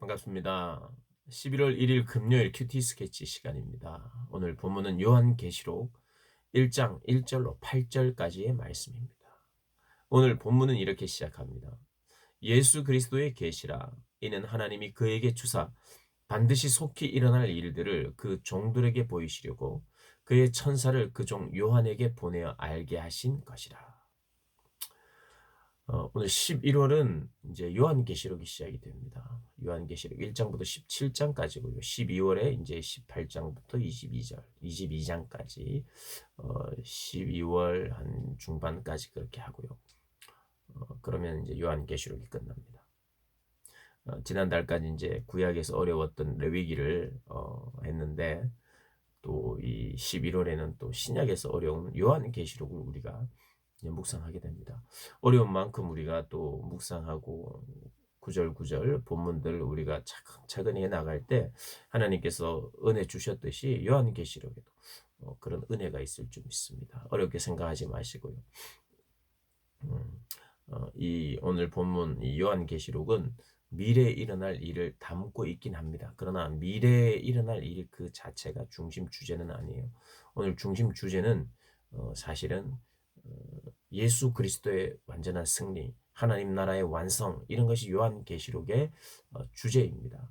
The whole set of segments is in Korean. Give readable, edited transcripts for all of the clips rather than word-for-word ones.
반갑습니다. 11월 1일 금요일 큐티 스케치 시간입니다. 오늘 본문은 요한계시록 1장 1절로 8절까지의 말씀입니다. 오늘 본문은 이렇게 시작합니다. 예수 그리스도의 계시라. 이는 하나님이 그에게 주사 반드시 속히 일어날 일들을 그 종들에게 보이시려고 그의 천사를 그 종 요한에게 보내어 알게 하신 것이라. 오늘 11월은 이제 요한계시록이 시작이 됩니다. 요한계시록 1장부터 17장까지고요. 12월에 이제 18장부터 22장까지 12월 한 중반까지 그렇게 하고요. 그러면 이제 요한계시록이 끝납니다. 지난달까지 이제 구약에서 어려웠던 레위기를 했는데 또 이 11월에는 또 신약에서 어려운 요한계시록을 우리가 묵상하게 됩니다. 어려운 만큼 우리가 또 묵상하고 구절구절 본문들 우리가 차근차근 해 나갈 때 하나님께서 은혜 주셨듯이 요한계시록에도 그런 은혜가 있을 줄 믿습니다. 어렵게 생각하지 마시고요. 음, 이 오늘 본문 이 요한계시록은 미래에 일어날 일을 담고 있긴 합니다. 그러나 미래에 일어날 일 그 자체가 중심 주제는 아니에요. 오늘 중심 주제는 사실은 어, 예수 그리스도의 완전한 승리, 하나님 나라의 완성 이런 것이 요한계시록의 주제입니다.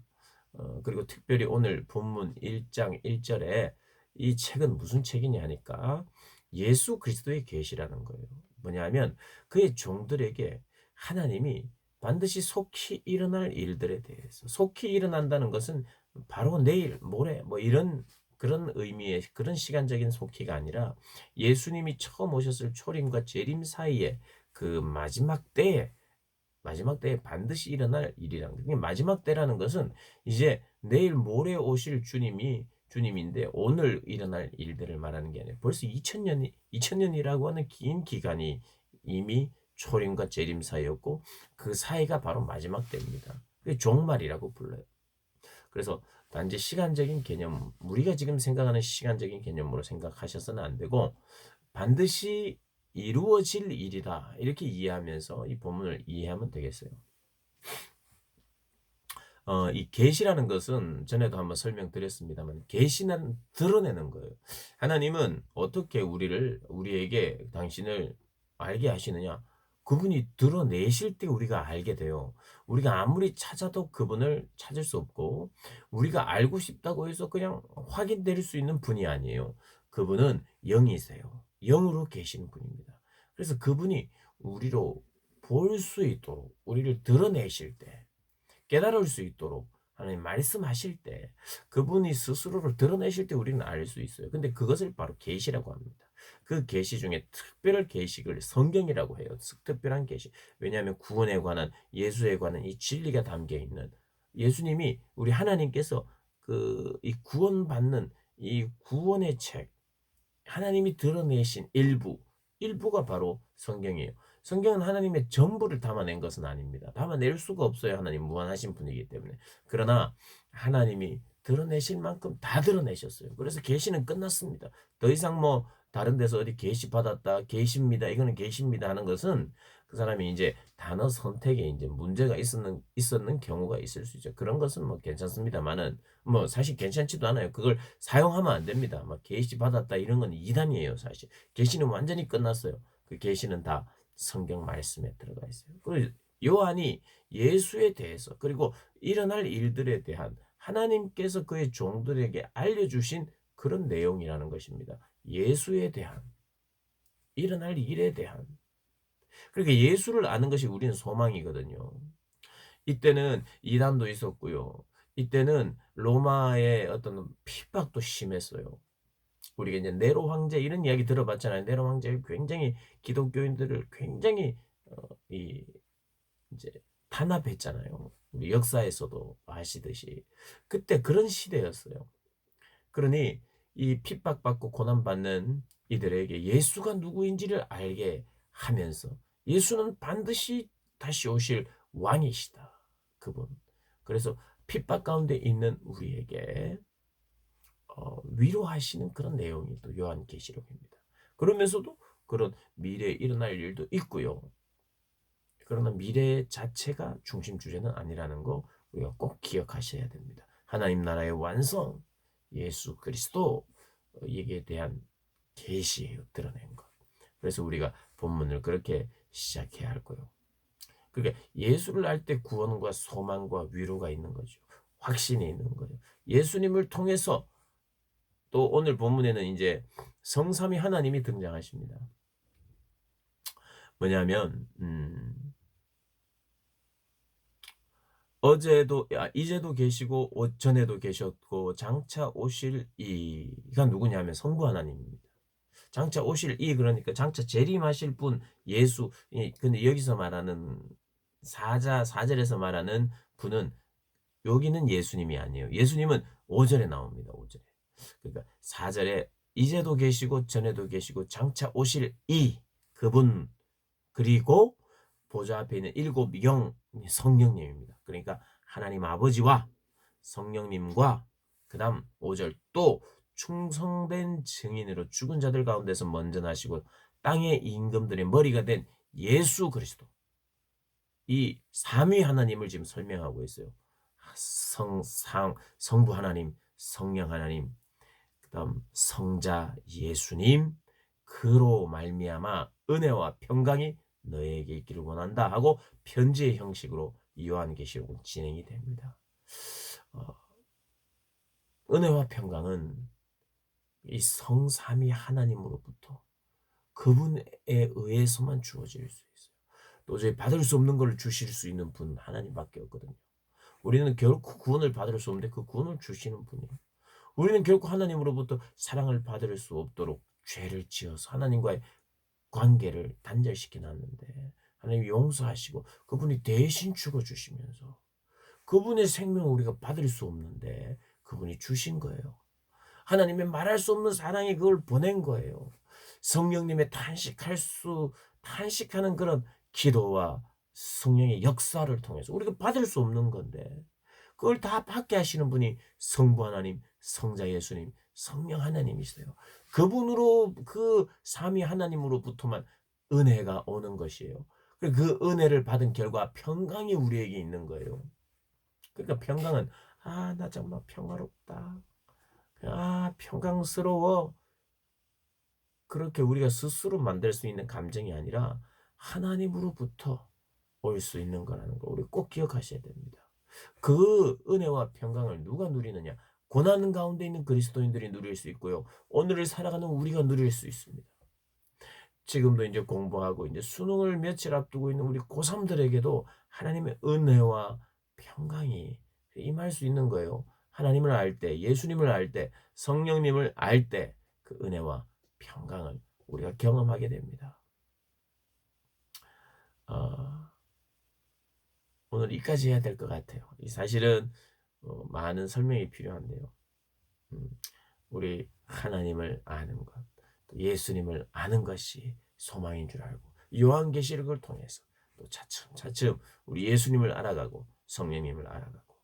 그리고 특별히 오늘 본문 1장 1절에 이 책은 무슨 책이냐 하니까 예수 그리스도의 계시라는 거예요. 뭐냐면 그의 종들에게 하나님이 반드시 속히 일어날 일들에 대해서 속히 일어난다는 것은 바로 내일, 모레 뭐 이런 그런 의미의 그런 시간적인 속히가 아니라 예수님이 처음 오셨을 초림과 재림 사이에 그 마지막 때에 반드시 일어날 일이란 거예요. 마지막 때라는 것은 이제 내일 모레 오실 주님인데 오늘 일어날 일들을 말하는 게 아니라 벌써 2000년이라고 하는 긴 기간이 이미 초림과 재림 사이였고 그 사이가 바로 마지막 때입니다. 그게 종말이라고 불러요. 그래서 단지 시간적인 개념, 우리가 지금 생각하는 시간적인 개념으로 생각하셔서는 안 되고 반드시 이루어질 일이다. 이렇게 이해하면서 이 본문을 이해하면 되겠어요. 이 계시라는 것은 전에도 한번 설명드렸습니다만 계시는 드러내는 거예요. 하나님은 어떻게 우리에게 당신을 알게 하시느냐? 그분이 드러내실 때 우리가 알게 돼요. 우리가 아무리 찾아도 그분을 찾을 수 없고 우리가 알고 싶다고 해서 그냥 확인될 수 있는 분이 아니에요. 그분은 영이세요. 영으로 계신 분입니다. 그래서 그분이 우리로 볼 수 있도록 우리를 드러내실 때 깨달을 수 있도록 하나님 말씀하실 때 그분이 스스로를 드러내실 때 우리는 알 수 있어요. 근데 그것을 바로 계시라고 합니다. 그 계시 중에 특별한 계시를 성경이라고 해요. 특별한 계시. 왜냐하면 구원에 관한 예수에 관한 이 진리가 담겨 있는 예수님이 우리 하나님께서 그 이 구원받는 이 구원의 책 하나님이 드러내신 일부가 바로 성경이에요. 성경은 하나님의 전부를 담아낸 것은 아닙니다. 담아낼 수가 없어요. 하나님 무한하신 분이기 때문에. 그러나 하나님이 드러내실 만큼 다 드러내셨어요. 그래서 계시는 끝났습니다. 더 이상 뭐 다른 데서 어디 계시 받았다, 계십니다. 이거는 계십니다 하는 것은 그 사람이 이제 단어 선택에 이제 문제가 있었는 경우가 있을 수 있죠. 그런 것은 뭐 괜찮습니다만은 뭐 사실 괜찮지도 않아요. 그걸 사용하면 안 됩니다. 막 계시 받았다 이런 건 이단이에요, 사실. 계시는 완전히 끝났어요. 그 계시는 다 성경 말씀에 들어가 있어요. 그리고 요한이 예수에 대해서 그리고 일어날 일들에 대한 하나님께서 그의 종들에게 알려주신 그런 내용이라는 것입니다. 예수에 대한 일어날 일에 대한 그러니까 예수를 아는 것이 우리는 소망이거든요. 이때는 이단도 있었고요. 이때는 로마의 어떤 핍박도 심했어요. 우리가 이제 네로 황제 이런 이야기 들어봤잖아요. 네로 황제 굉장히 기독교인들을 굉장히 이 이제 탄압했잖아요. 우리 역사에서도 아시듯이 그때 그런 시대였어요. 그러니 이 핍박받고 고난받는 이들에게 예수가 누구인지를 알게 하면서 예수는 반드시 다시 오실 왕이시다. 그분. 그래서 핍박 가운데 있는 우리에게 위로하시는 그런 내용이 또 요한계시록입니다. 그러면서도 그런 미래에 일어날 일도 있고요. 그러나 미래 자체가 중심 주제는 아니라는 거 우리가 꼭 기억하셔야 됩니다. 하나님 나라의 완성, 예수 그리스도 에게 대한 계시예요. 드러낸 것. 그래서 우리가 본문을 그렇게 시작해야 할 거예요. 그러니까 예수를 알 때 구원과 소망과 위로가 있는 거죠. 확신이 있는 거예요. 예수님을 통해서 또 오늘 본문에는 이제 성삼위 하나님이 등장하십니다. 뭐냐면 어제도 이제도 계시고 전에도 계셨고 장차 오실 이가 누구냐면 성부 하나님입니다. 장차 오실 이 그러니까 장차 재림하실 분 예수. 근데 여기서 말하는 사절에서 말하는 분은 여기는 예수님이 아니에요. 예수님은 5절에 나옵니다. 5절에. 그러니까 4절에 이제도 계시고 전에도 계시고 장차 오실 이 그분 그리고 보좌 앞에 있는 7영 성령님입니다. 그러니까 하나님 아버지와 성령님과 그다음 5절 또 충성된 증인으로 죽은 자들 가운데서 먼저 나시고 땅의 임금들의 머리가 된 예수 그리스도. 이 삼위 하나님을 지금 설명하고 있어요. 성부 하나님, 성령 하나님, 그다음 성자 예수님, 그로 말미암아 은혜와 평강이 너에게 있기를 원한다 하고 편지의 형식으로 요한계시록은 진행이 됩니다. 은혜와 평강은 이 성삼위 하나님으로부터 그분에 의해서만 주어질 수 있어요. 도저히 받을 수 없는 걸 주실 수 있는 분 하나님밖에 없거든요. 우리는 결코 구원을 받을 수 없는데 그 구원을 주시는 분이에요. 우리는 결코 하나님으로부터 사랑을 받을 수 없도록 죄를 지어서 하나님과의 관계를 단절시켜 놨는데 하나님 용서하시고 그분이 대신 죽어주시면서 그분의 생명을 우리가 받을 수 없는데 그분이 주신 거예요. 하나님의 말할 수 없는 사랑이 그걸 보낸 거예요. 성령님의 탄식하는 그런 기도와 성령의 역사를 통해서 우리가 받을 수 없는 건데 그걸 다 받게 하시는 분이 성부 하나님, 성자 예수님, 성령 하나님이세요. 그분으로 그 삼위 하나님으로부터만 은혜가 오는 것이에요. 그 은혜를 받은 결과 평강이 우리에게 있는 거예요. 그러니까 평강은 나 정말 평화롭다. 평강스러워. 그렇게 우리가 스스로 만들 수 있는 감정이 아니라 하나님으로부터 올 수 있는 거라는 거 우리 꼭 기억하셔야 됩니다. 그 은혜와 평강을 누가 누리느냐? 고난 가운데 있는 그리스도인들이 누릴 수 있고요. 오늘을 살아가는 우리가 누릴 수 있습니다. 지금도 이제 공부하고 이제 수능을 며칠 앞두고 있는 우리 고3들에게도 하나님의 은혜와 평강이 임할 수 있는 거예요. 하나님을 알 때, 예수님을 알 때, 성령님을 알 때 그 은혜와 평강을 우리가 경험하게 됩니다. 오늘 여기까지 해야 될 것 같아요. 사실은 많은 설명이 필요한데요. 우리 하나님을 아는 것, 예수님을 아는 것이 소망인 줄 알고 요한계시록을 통해서 또 차츰차츰 우리 예수님을 알아가고 성령님을 알아가고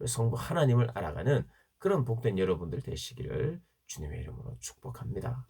성부 하나님을 알아가는 그런 복된 여러분들 되시기를 주님의 이름으로 축복합니다.